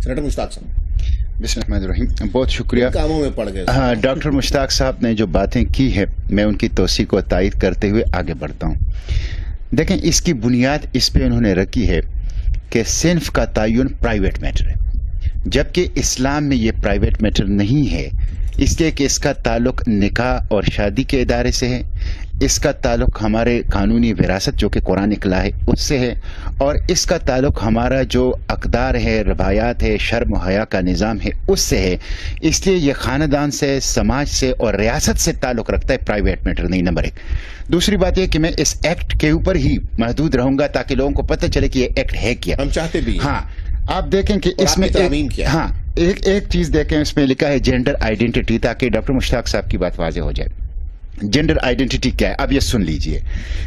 Senator مشتاق صاحب بسم اللہ الرحمن الرحیم، بہت شکریہ. کاموں میں پڑ گئے. ہاں، ڈاکٹر مشتاق صاحب نے جو باتیں کی ہے میں ان کی توثیق و تائید کرتے ہوئے آگے بڑھتا ہوں. دیکھیں، اس کی بنیاد اس پہ انہوں نے رکھی ہے کہ صنف کا تعین پرائیویٹ میٹر ہے، جبکہ اسلام میں یہ پرائیویٹ میٹر نہیں ہے، اس لیے کہ اس کا تعلق نکاح اور شادی کے ادارے سے ہے، اس کا تعلق ہمارے قانونی وراثت جو کہ قرآن لا ہے اس سے ہے، اور اس کا تعلق ہمارا جو اقدار ہے، روایات ہے، شرم و حیا کا نظام ہے اس سے ہے. اس لیے یہ خاندان سے، سماج سے اور ریاست سے تعلق رکھتا ہے، پرائیویٹ میٹر نہیں. نمبر ایک. دوسری بات یہ کہ میں اس ایکٹ کے اوپر ہی محدود رہوں گا تاکہ لوگوں کو پتہ چلے کہ یہ ایکٹ ہے کیا. ہم چاہتے بھی. ہاں، آپ دیکھیں کہ اس میں ہاں ایک چیز دیکھیں، اس میں لکھا ہے جینڈر آئیڈینٹی، تاکہ ڈاکٹر مشتاق صاحب کی بات واضح ہو جائے. جینڈر آئیڈینٹی کیا ہے؟ اب یہ سن لیجئے.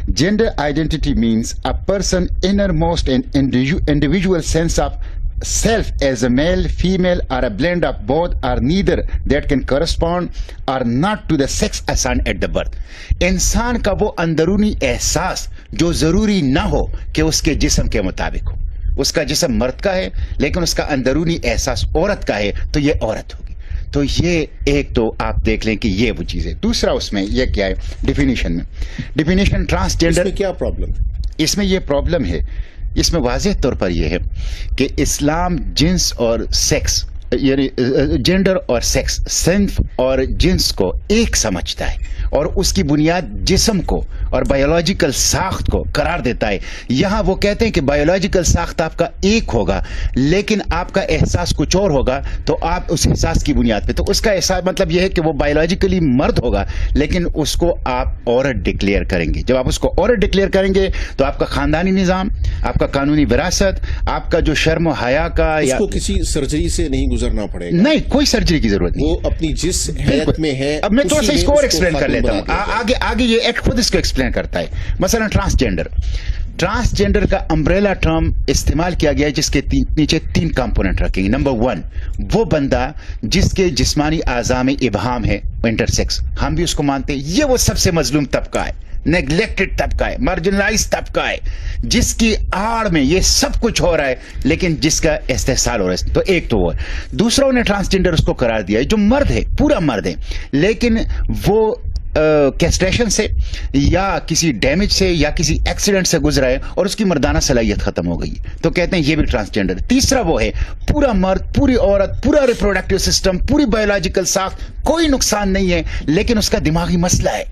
Gender identity means a person inner most and individual sense of self as a male, female or a blend of both or neither that can correspond or not to the sex assigned at the birth. انسان کا وہ اندرونی احساس جو ضروری نہ ہو کہ اس کے جسم کے مطابق ہو. اس کا جسم مرد کا ہے لیکن اس کا اندرونی احساس عورت کا ہے تو یہ عورت ہوگی. تو یہ ایک تو آپ دیکھ لیں کہ یہ وہ چیز ہے. دوسرا اس میں یہ کیا ہے ڈیفینیشن میں، ڈیفینیشن ٹرانسجینڈر. اس میں کیا پرابلم ہے؟ اس میں یہ پرابلم ہے، اس میں واضح طور پر یہ ہے کہ اسلام جنس اور سیکس، یعنی جینڈر اور سیکس، صنف اور جنس کو ایک سمجھتا ہے اور اس کی بنیاد جسم کو اور بایولوجیکل ساخت کو قرار دیتا ہے. یہاں وہ کہتے ہیں کہ بایولوجیکل ساخت آپ کا ایک ہوگا لیکن آپ کا احساس کچھ اور ہوگا، تو آپ اس احساس کی بنیاد پہ، تو اس کا احساس مطلب یہ ہے کہ وہ بایولوجیکلی مرد ہوگا لیکن اس کو آپ عورت ڈکلیئر کریں گے. جب آپ اس کو عورت ڈکلیئر کریں گے تو آپ کا خاندانی نظام، آپ کا قانونی وراثت، آپ کا جو شرم و حیا کا، اس کو کسی سرجری سے نہیں گزرنا پڑے گا. نہیں، کوئی سرجری کی ضرورت نہیں. وہ اپنی جس حیثیت میں ہے. اب میں تھوڑا سا اس کو اور ایکسپلین کر لیتا ہوں. آگے یہ ایکٹ خود اس کو ایکسپلین کرتا ہے. مثلا ٹرانسجینڈر کا امبریلا ٹرم استعمال کیا گیا ہے جس کے نیچے 3 کمپوننٹ رکھیں گے. نمبر 1، وہ بندہ جس کے جسمانی اعضاء میں ابہام ہے، انٹرسیکس، ہم بھی اس کو مانتے ہیں. یہ وہ سب سے مظلوم طبقہ ہے، نیگلیکٹڈ طبقہ ہے، مارجنلائز طبقہ ہے، جس کی آڑ میں یہ سب کچھ ہو رہا ہے لیکن جس کا استحصال ہو رہا ہے. تو ایک تو وہ ہے. دوسرا، انہیں ٹرانسجینڈر اس کو قرار دیا ہے جو مرد ہے، پورا مرد ہے، لیکن وہ کیسٹریشن سے یا کسی ڈیمیج سے یا کسی ایکسیڈنٹ سے گزرا ہے اور اس کی مردانہ صلاحیت ختم ہو گئی، تو کہتے ہیں یہ بھی ٹرانسجینڈر. تیسرا وہ ہے پورا مرد، پوری عورت، پورا ریپروڈکٹیو سسٹم، پوری بایولوجیکل ساخت، کوئی نقصان نہیں ہے لیکن اس کا دماغی مسئلہ ہے،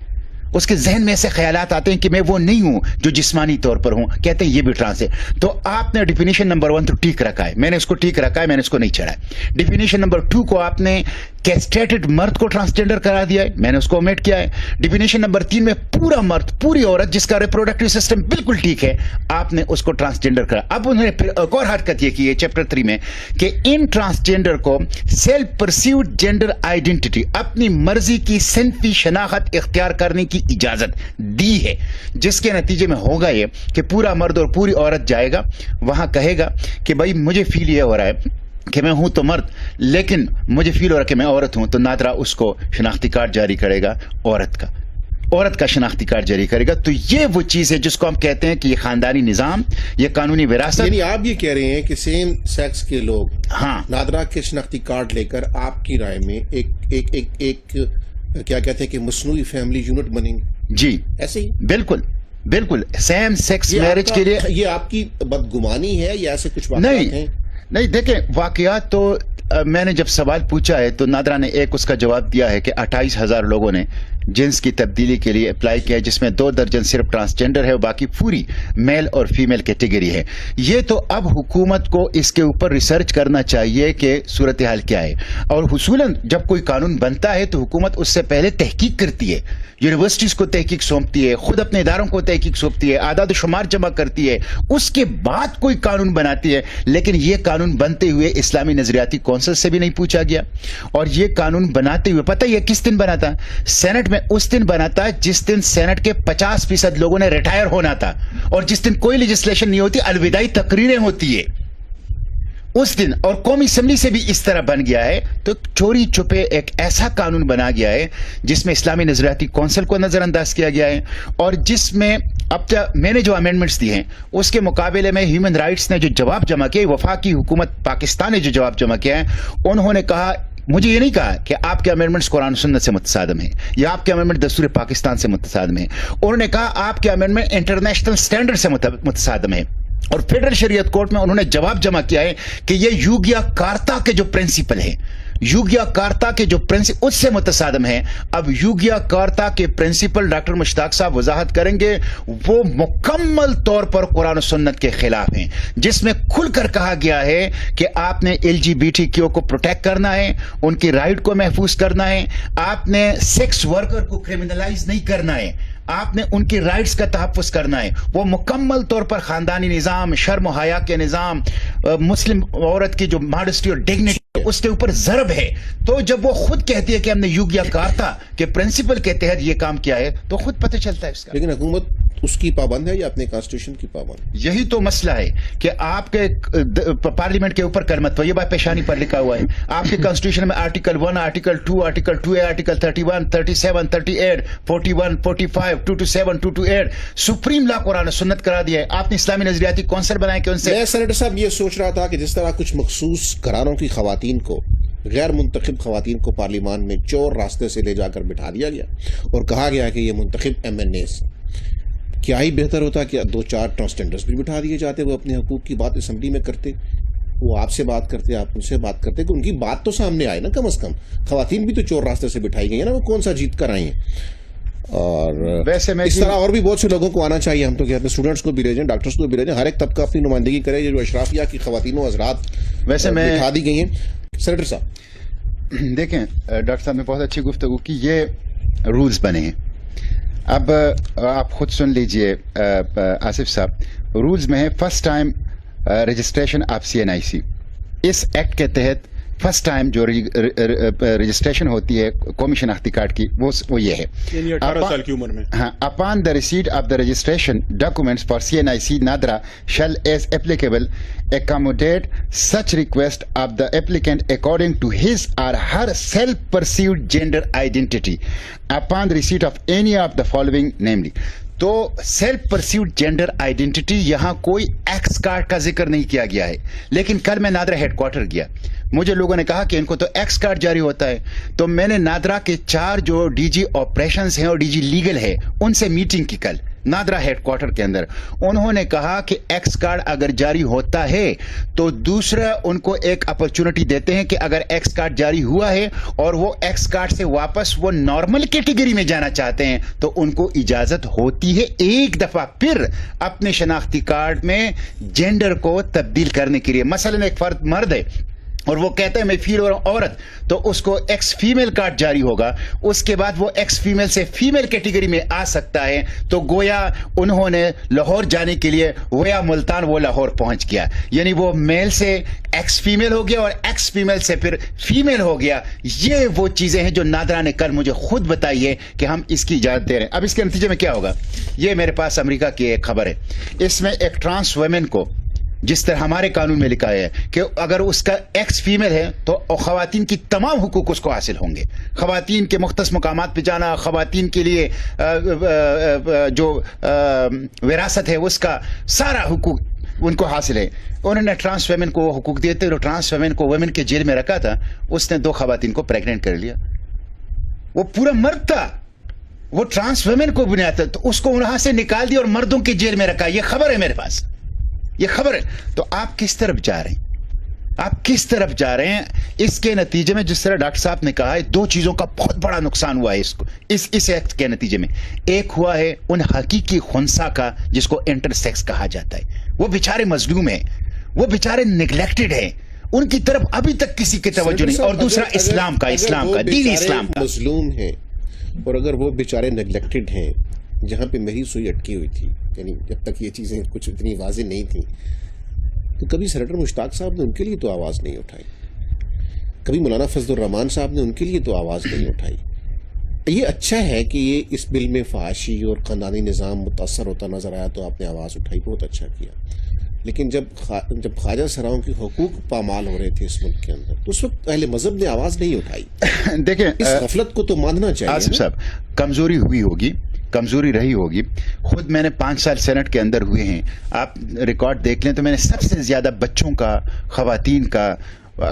اس کے ذہن میں ایسے خیالات آتے ہیں کہ میں وہ نہیں ہوں جو جسمانی طور پر ہوں، کہتے ہیں یہ بھی ٹرانس ہے. تو آپ نے ڈیفینیشن نمبر 1 تو ٹھیک رکھا ہے، میں نے اس کو ٹھیک رکھا ہے، میں نے اس کو نہیں چڑھا ہے. ڈیفینیشن نمبر 2 کو آپ نے کیسٹریٹڈ مرد کو ٹرانسجینڈر قرار دیا ہے، میں نے اس کو اومیٹ کیا ہے. ڈیفینیشن نمبر 3 میں پورا مرد، پوری عورت جس کا ریپروڈکٹیو سسٹم بالکل ٹھیک ہے، آپ نے اس کو ٹرانسجینڈر کرا. اب انہوں نے پھر ایک اور حرکت یہ کی ہے چیپٹر 3 میں کہ ان ٹرانسجینڈر کو سیلف پرسیوڈ جینڈر آئیڈینٹی، اپنی مرضی کی صنفی شناخت اختیار کرنے کی اجازت دی ہے، جس کے نتیجے میں ہوگا یہ کہ پورا مرد اور پوری عورت جائے گا وہاں، کہے گا کہ بھائی مجھے فیل یہ ہو رہا ہے کہ میں ہوں تو مرد لیکن مجھے فیل ہو رہا ہے کہ میں عورت ہوں، تو نادرا اس کو شناختی کارڈ جاری کرے گا، عورت کا شناختی کارڈ جاری کرے گا. تو یہ وہ چیز ہے جس کو ہم کہتے ہیں کہ یہ خاندانی نظام، یہ قانونی وراثت. یعنی آپ یہ کہہ رہے ہیں کہ سیم سیکس کے لوگ ہاں نادرا کے شناختی کارڈ لے کر آپ کی رائے میں ایک کیا کہتے ہیں کہ مصنوعی فیملی یونٹ بنیں گے؟ جی ایسے ہی بالکل سیم سیکس میرج کے لیے. یہ آپ کی بدگمانی ہے یا ایسے کچھ واقعات ہیں؟ نہیں، دیکھیں واقعات تو میں نے جب سوال پوچھا ہے تو نادرا نے ایک اس کا جواب دیا ہے کہ 28,000 لوگوں نے جنس کی تبدیلی کے لیے اپلائی کیا ہے، جس میں 2 درجن صرف ٹرانسجینڈر ہے اور باقی پوری میل اور فیمیل کیٹیگری ہے. یہ تو اب حکومت کو اس کے اوپر ریسرچ کرنا چاہیے کہ صورتحال کیا ہے، اور حصولاً جب کوئی قانون بنتا ہے تو حکومت اس سے پہلے تحقیق کرتی ہے، یونیورسٹیز کو تحقیق سونپتی ہے، خود اپنے اداروں کو تحقیق سونپتی ہے، اعداد و شمار جمع کرتی ہے، اس کے بعد کوئی قانون بناتی ہے. لیکن یہ قانون بنتے ہوئے اسلامی نظریاتی کونسل سے بھی نہیں پوچھا گیا، اور یہ قانون بناتے ہوئے پتہ یہ کس دن بنا تھا؟ سینٹ میں اس دن بنا تھا جس دن سینٹ کے 50% لوگوں نے ریٹائر ہونا تھا، اور جس دن کوئی لیجسلیشن نہیں ہوتی، الوداعی تقریریں ہوتی ہے اس دن. اور قومی اسمبلی سے بھی اس طرح بن گیا ہے. تو چوری چھپے ایک ایسا قانون بنا گیا ہے جس میں اسلامی نظریاتی کونسل کو نظر انداز کیا گیا ہے، اور جس میں اب میں نے جو امینڈمنٹس دی ہیں اس کے مقابلے میں ہیومن رائٹس نے جو جواب جمع کیا، وفاقی حکومت پاکستان نے جو جواب جمع کیا ہے، انہوں نے کہا، مجھے یہ نہیں کہا کہ آپ کے امینڈمنٹس قرآن و سنت سے متصادم ہیں یا آپ کے امینڈمنٹ دستور پاکستان سے متصادم ہیں، انہوں نے کہا آپ کے امینڈمنٹ انٹرنیشنل سٹینڈرڈ سے متصادم ہیں، اور فیڈرل شریعت کورٹ میں انہوں نے جواب جمع کیا ہے کہ یہ یوگیا کارتا کے جو پرنسپل ہیں، یوگیا کارتا کے جو پرنسپل اس سے متصادم ہیں۔ اب یوگیا کارتا کے پرنسپل ڈاکٹر مشتاق صاحب وضاحت کریں گے، وہ مکمل طور پر قرآن و سنت کے خلاف ہیں، جس میں کھل کر کہا گیا ہے کہ آپ نے LGBTQ کو پروٹیکٹ کرنا ہے، ان کی رائٹ کو محفوظ کرنا ہے، آپ نے سیکس ورکر کو کرمنلائز نہیں کرنا ہے، آپ نے ان کی رائٹس کا تحفظ کرنا ہے۔ وہ مکمل طور پر خاندانی نظام، شرم و حیا کے نظام، مسلم عورت کی جو ماڈسٹی اور ڈگنیٹی اس کے اوپر ضرب ہے۔ تو جب وہ خود کہتی ہے کہ ہم نے یوگیا کارتا کے پرنسپل کے تحت یہ کام کیا ہے تو خود پتہ چلتا ہے اس کا۔ لیکن حکومت اس کی پابند ہے یا اپنے کانسٹیٹیوشن کی پابند؟ یہی تو مسئلہ ہے کہ آپ کے پارلیمنٹ کے اوپر کلمت یہ بات پیشانی پر لکھا ہوا ہے، آپ کے کانسٹیٹیوشن میں article 1، article 2، article 2A، article 31، 37، 38، 41، 45، 227، 228 supreme law Quran و سنت کرا دیا ہے۔ آپ نے اسلامی نظریاتی کونسل بنائے کہ ان سے میں سینیٹر صاحب یہ سوچ رہا تھا کہ جس طرح کچھ مخصوص گھرانوں کی خواتین کو، غیر منتخب خواتین کو پارلیمان میں چور راستے سے لے جا کر بٹھا دیا گیا اور کہا گیا کہ یہ منتخب MNAs، کیا ہی بہتر ہوتا کہ 2-4 ٹرانسجینڈرز بھی بٹھا دیے جاتے، وہ اپنے حقوق کی بات اسمبلی میں کرتے، وہ آپ سے بات کرتے، آپ ان سے بات کرتے، کہ ان کی بات تو سامنے آئے نا کم از کم۔ خواتین بھی تو چور راستے سے بٹھائی گئی ہیں نا، وہ کون سا جیت کر آئی ہیں۔ اور ویسے میں اس طرح اور بھی بہت سے لوگوں کو آنا چاہیے، ہم تو کہتے ہیں اسٹوڈنٹس کو بھی بھیجیں، ڈاکٹرس کو بھی بھیجیں، ہر ایک طبقہ اپنی نمائندگی کرے، یہ جو اشرافیہ کی خواتین و حضرات ویسے میں بٹھا دی گئی ہیں۔ سینیٹر صاحب دیکھیں، ڈاکٹر صاحب نے بہت اچھی گفتگو کی، یہ رولز بنے ہیں۔ اب آپ خود سن لیجئے آصف صاحب، رولز میں ہے first time registration of CNIC، اس ایکٹ کے تحت فرسٹ ٹائم جو رجسٹریشن ہوتی ہے قومی شناختی کارڈ کی وہ یہ ہے، یعنی 18 سال کی عمر میں۔ ہاں، upon the receipt of the registration documents for CNIC NADRA shell as applicable accommodate such request of the applicant according to his or her self-perceived gender identity upon the receipt of any of the following namely۔ تو self perceived gender identity یہاں کوئی x card کا ذکر نہیں کیا گیا ہے، لیکن کل میں نادرا ہیڈ کوارٹر گیا، مجھے لوگوں نے کہا کہ ان کو تو ایکس کارڈ جاری ہوتا ہے، تو میں نے نادرا کے 4 جو DG آپریشنز ہیں اور DG لیگل ہے ان سے میٹنگ کی کل نادرا ہیڈ کوارٹر کے اندر۔ انہوں نے کہا کہ ایکس کارڈ اگر جاری ہوتا ہے تو دوسرا ان کو ایک اپرچونٹی دیتے ہیں کہ اگر ایکس کارڈ جاری ہوا ہے اور وہ ایکس کارڈ سے واپس وہ نارمل کیٹیگری میں جانا چاہتے ہیں تو ان کو اجازت ہوتی ہے ایک دفعہ پھر اپنے شناختی کارڈ میں جینڈر کو تبدیل کرنے کے لیے۔ مثلا ایک فرد مرد ہے اور وہ کہتا ہے میں فیل اور عورت، تو اس کو ایکس فیمیل کارڈ جاری ہوگا، اس کے بعد وہ ایکس فیمیل سے فیمیل کیٹیگری میں آ سکتا ہے، تو گویا انہوں نے لاہور جانے کے لیے ویا ملتان وہ لاہور پہنچ گیا، یعنی وہ میل سے ایکس فیمیل ہو گیا اور ایکس فیمیل سے پھر فیمیل ہو گیا۔ یہ وہ چیزیں ہیں جو نادرا نے کل مجھے خود بتائی ہے کہ ہم اس کی اجازت دے رہے ہیں۔ اب اس کے نتیجے میں کیا ہوگا، یہ میرے پاس امریکہ کی ایک خبر ہے، اس میں ایک ٹرانس ویمن کو جس طرح ہمارے قانون میں لکھا ہے کہ اگر اس کا ایکس فیمیل ہے تو خواتین کی تمام حقوق اس کو حاصل ہوں گے، خواتین کے مختص مقامات پہ جانا، خواتین کے لیے جو وراثت ہے اس کا سارا حقوق ان کو حاصل ہے۔ انہوں نے ٹرانس ویمن کو وہ حقوق دیتے اور ٹرانس ویمن کو ویمن کے جیل میں رکھا تھا، اس نے 2 خواتین کو پریگننٹ کر لیا، وہ پورا مرد تھا، وہ ٹرانس ویمن کو بناتا تو اس کو وہاں سے نکال دیا اور مردوں کے جیل میں رکھا۔ یہ خبر ہے میرے پاس، یہ خبر ہے۔ تو آپ کس طرف جا رہے ہیں، آپ کس طرف جا رہے ہیں؟ اس کے نتیجے میں جس طرح ڈاکٹر صاحب نے کہا ہے 2 چیزوں کا بہت بڑا نقصان ہوا ہے اس ایکٹ کے نتیجے میں۔ ایک ہوا ہے ان حقیقی خنثی کا جس کو انٹرسیکس کہا جاتا ہے، وہ بیچارے مظلوم ہیں، وہ بیچارے نیگلیکٹڈ ہیں، ان کی طرف ابھی تک کسی کی توجہ نہیں۔ اور دوسرا اسلام کا دین اسلام کا مظلوم ہیں، اور اگر وہ بیچارے نیگلیکٹڈ ہیں، جہاں پہ میری سوئی اٹکی ہوئی تھی، یعنی جب تک یہ چیزیں کچھ اتنی واضح نہیں تھیں، تو کبھی سینیٹر مشتاق صاحب نے ان کے لیے تو آواز نہیں اٹھائی، کبھی مولانا فضل الرحمان صاحب نے ان کے لیے تو آواز نہیں اٹھائی۔ یہ اچھا ہے کہ یہ اس بل میں فحاشی اور خاندانی نظام متاثر ہوتا نظر آیا تو آپ نے آواز اٹھائی، بہت اچھا کیا۔ لیکن جب خواجہ سراؤں کے حقوق پامال ہو رہے تھے اس ملک کے اندر تو اس وقت اہل مذہب نے آواز نہیں اٹھائی۔ دیکھیں اس غفلت کو تو ماننا چاہیے۔ آصف صاحب، کمزوری ہوئی ہوگی کمزوری رہی ہوگی. خود میں نے 5 سال سینٹ کے اندر ہوئے ہیں, آپ ریکارڈ دیکھ لیں تو میں نے سب سے زیادہ بچوں کا, خواتین کا,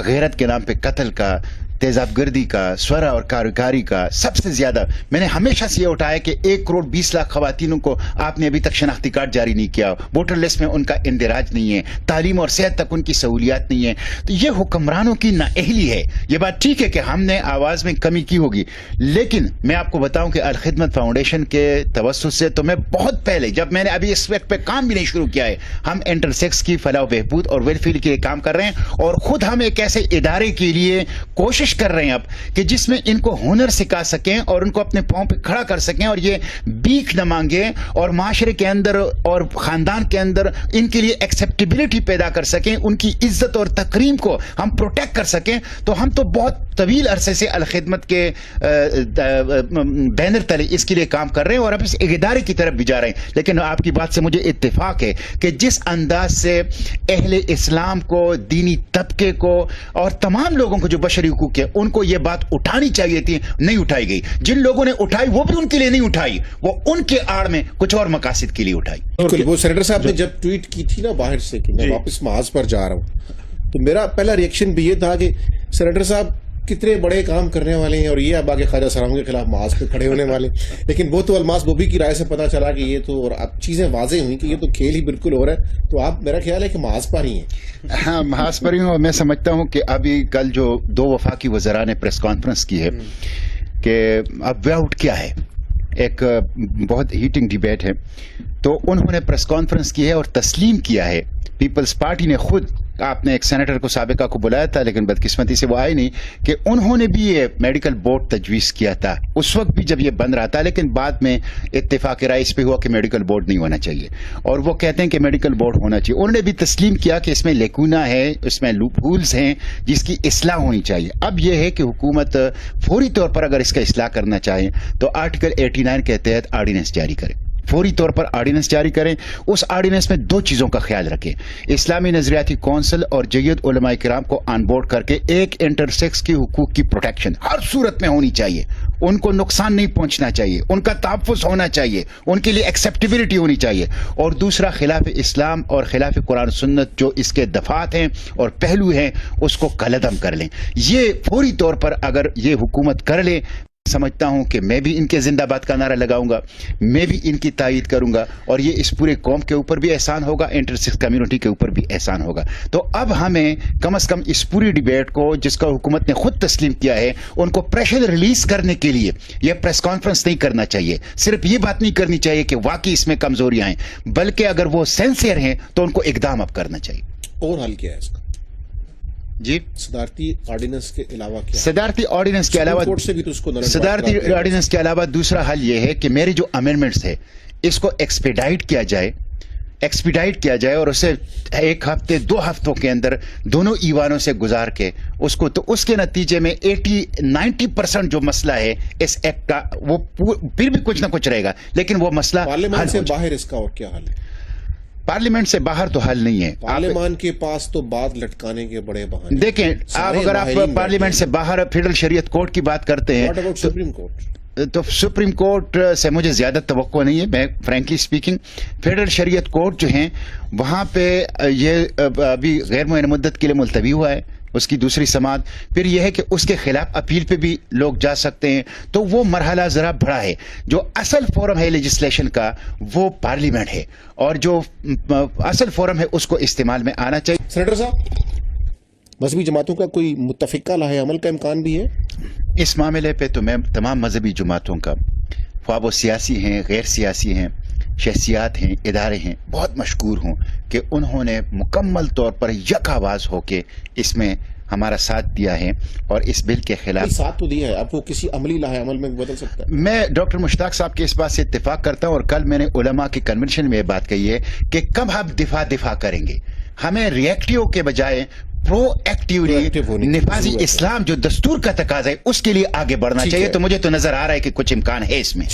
غیرت کے نام پہ قتل کا, تیزاب گردی کا, سورا اور کاروکاری کا سب سے زیادہ میں نے ہمیشہ سے یہ اٹھایا کہ 1 کروڑ 20 لاکھ خواتینوں کو آپ نے ابھی تک شناختی کارڈ جاری نہیں کیا, ووٹر لسٹ میں ان کا اندراج نہیں ہے, تعلیم اور صحت تک ان کی سہولیات نہیں ہے. تو یہ حکمرانوں کی نااہلی ہے. یہ بات ٹھیک ہے کہ ہم نے آواز میں کمی کی ہوگی, لیکن میں آپ کو بتاؤں کہ الخدمت فاؤنڈیشن کے توسط سے تو میں بہت پہلے, جب میں نے ابھی اس وقت پہ کام بھی نہیں شروع کیا ہے, ہم انٹرسیکس کی فلاح و بہبود اور ویلفیئر کے لیے کام کر رہے ہیں, اور خود ہم ایک ایسے ادارے کے لیے کوشش کر رہے ہیں اب کہ جس میں ان کو ہنر سکھا سکیں اور ان کو اپنے پاؤں پہ کھڑا کر سکیں, اور یہ بھیک نہ مانگے اور معاشرے کے اندر اور خاندان کے اندر ان کے لیے ایکسیپٹیبلٹی پیدا کر سکیں, ان کی عزت اور تکریم کو ہم پروٹیکٹ کر سکیں. تو ہم تو بہت طویل عرصے سے الخدمت کے بینر تلے اس کے لیے کام کر رہے ہیں اور اب اس ادارے کی طرف بھی جا رہے ہیں. لیکن آپ کی بات سے مجھے اتفاق ہے کہ جس انداز سے اہل اسلام کو, دینی طبقے کو اور تمام لوگوں کو جو بشری حقوق ہے ان کو یہ بات اٹھانی چاہیے تھی, نہیں اٹھائی گئی. جن لوگوں نے اٹھائی وہ بھی ان کے لیے نہیں اٹھائی, وہ ان کے آڑ میں کچھ اور مقاصد کے لیے اٹھائی. وہ سینیٹر صاحب نے جب ٹویٹ کی تھی نا باہر سے کہ میں واپس محاذ پر جا رہا ہوں, تو میرا پہلا ریئیکشن بھی یہ تھا کہ سینیٹر صاحب کتنے بڑے کام کرنے والے ہیں اور یہ اب آگے خواجہ سلام کے خلاف محاذ پہ کھڑے ہونے والے. لیکن وہ تو الماس بوبی کی رائے سے پتا چلا کہ یہ تو, اور اب چیزیں واضح ہوئی کہ یہ تو کھیل ہی بالکل ہو رہا ہے. تو آپ, میرا خیال ہے کہ محاذ پر ہی ہیں. ہاں محاذ پر ہی ہوں. اور میں سمجھتا ہوں کہ ابھی کل جو 2 وفاقی وزراء نے پریس کانفرنس کی ہے کہ اب وے آؤٹ کیا ہے, ایک بہت ہیٹنگ ڈیبیٹ ہے, تو انہوں نے پریس کانفرنس کی ہے اور تسلیم کیا ہے. پیپلز پارٹی نے خود, آپ نے ایک سینیٹر کو سابقہ کو بلایا تھا لیکن بدقسمتی سے وہ آئے نہیں, کہ انہوں نے بھی یہ میڈیکل بورڈ تجویز کیا تھا اس وقت بھی جب یہ بند رہا تھا, لیکن بعد میں اتفاق رائے اس پہ ہوا کہ میڈیکل بورڈ نہیں ہونا چاہیے, اور وہ کہتے ہیں کہ میڈیکل بورڈ ہونا چاہیے. انہوں نے بھی تسلیم کیا کہ اس میں لیکونا ہے, اس میں لوپ ہولز ہیں جس کی اصلاح ہونی چاہیے. اب یہ ہے کہ حکومت فوری طور پر اگر اس کا اصلاح کرنا چاہے تو آرٹیکل 89 کے تحت آرڈیننس جاری کرے, فوری طور پر آرڈیننس جاری کریں. اس آرڈیننس میں 2 چیزوں کا خیال رکھیں, اسلامی نظریاتی کونسل اور جید علماء کرام کو آن بورڈ کر کے ایک انٹرسیکس کے حقوق کی پروٹیکشن ہر صورت میں ہونی چاہیے, ان کو نقصان نہیں پہنچنا چاہیے, ان کا تحفظ ہونا چاہیے, ان کے لیے ایکسیپٹیبلٹی ہونی چاہیے. اور دوسرا, خلاف اسلام اور خلاف قرآن سنت جو اس کے دفعات ہیں اور پہلو ہیں اس کو کالعدم کر لیں. یہ فوری طور پر اگر یہ حکومت کر لے, سمجھتا ہوں کہ میں بھی ان کے زندہ باد کا نعرہ لگاؤں گا, میں بھی ان کی تائید کروں گا, اور یہ اس پورے قوم کے اوپر بھی احسان ہوگا, انٹرسیکس کمیونٹی کے اوپر بھی احسان ہوگا. تو اب ہمیں کم از کم اس پوری ڈیبیٹ کو, جس کا حکومت نے خود تسلیم کیا ہے, ان کو پریشر ریلیز کرنے کے لیے یہ پریس کانفرنس نہیں کرنا چاہیے. صرف یہ بات نہیں کرنی چاہیے کہ واقعی اس میں کمزوریاں ہیں, بلکہ اگر وہ سینسیئر ہیں تو ان کو اقدام اب کرنا چاہیے. اور حل کیا ہے اس کا؟ جی, صدارتی آرڈیننس کے علاوہ کیا؟ صدارتی آرڈیننس کے علاوہ, صدارتی آرڈیننس کے علاوہ دوسرا حل یہ ہے کہ میرے جو امینڈمنٹس ہے اس کو ایکسپیڈائٹ کیا جائے اور اسے 1 ہفتے 2 ہفتوں کے اندر دونوں ایوانوں سے گزار کے اس کو, تو اس کے نتیجے میں 80-90% جو مسئلہ ہے اس ایکٹ کا, وہ پھر بھی کچھ نہ کچھ رہے گا, لیکن وہ مسئلہ پارلیمنٹ سے باہر اس کا اور کیا حل ہے؟ پارلیمنٹ سے باہر تو حل نہیں ہے. پارلیمان کے پاس تو بات لٹکانے کے بڑے بہانے. دیکھیں, اگر آپ پارلیمنٹ سے باہر فیڈرل شریعت کورٹ کی بات کرتے ہیں تو سپریم کورٹ سے مجھے زیادہ توقع نہیں ہے. میں فرینکلی اسپیکنگ, فیڈرل شریعت کورٹ جو ہیں وہاں پہ یہ ابھی غیر معین مدت کے لیے ملتوی ہوا ہے, اس کی دوسری سماعت. پھر یہ ہے کہ اس کے خلاف اپیل پہ بھی لوگ جا سکتے ہیں, تو وہ مرحلہ ذرا بڑا ہے. جو اصل فورم ہے لیجسلیشن کا وہ پارلیمنٹ ہے, اور جو اصل فورم ہے اس کو استعمال میں آنا چاہیے. سینیٹر صاحب, مذہبی جماعتوں کا کوئی متفقہ لاحِ عمل کا امکان بھی ہے اس معاملے پہ؟ تو میں تمام مذہبی جماعتوں کا, خواہ وہ سیاسی ہیں, غیر سیاسی ہیں, شخصیات ہیں, ادارے ہیں, بہت مشکور ہوں کہ انہوں نے مکمل طور پر یک آواز ہو کے اس میں ہمارا ساتھ دیا ہے, اور اس بل کے خلاف ساتھ تو دیا ہے. اب وہ کسی عملی لاحِ عمل میں بدل سکتا ہے. میں ڈاکٹر مشتاق صاحب کے اس بات سے اتفاق کرتا ہوں, اور کل میں نے علماء کی کنونشن میں یہ بات کہی ہے کہ کب ہم دفاع کریں گے, ہمیں ریئیکٹیو کے بجائے پرو ایکٹیولی نفاذی اسلام جو دستور کا تقاضا ہے اس کے لیے آگے بڑھنا چاہیے. تو مجھے تو نظر آ رہا ہے کہ کچھ امکان ہے اس میں.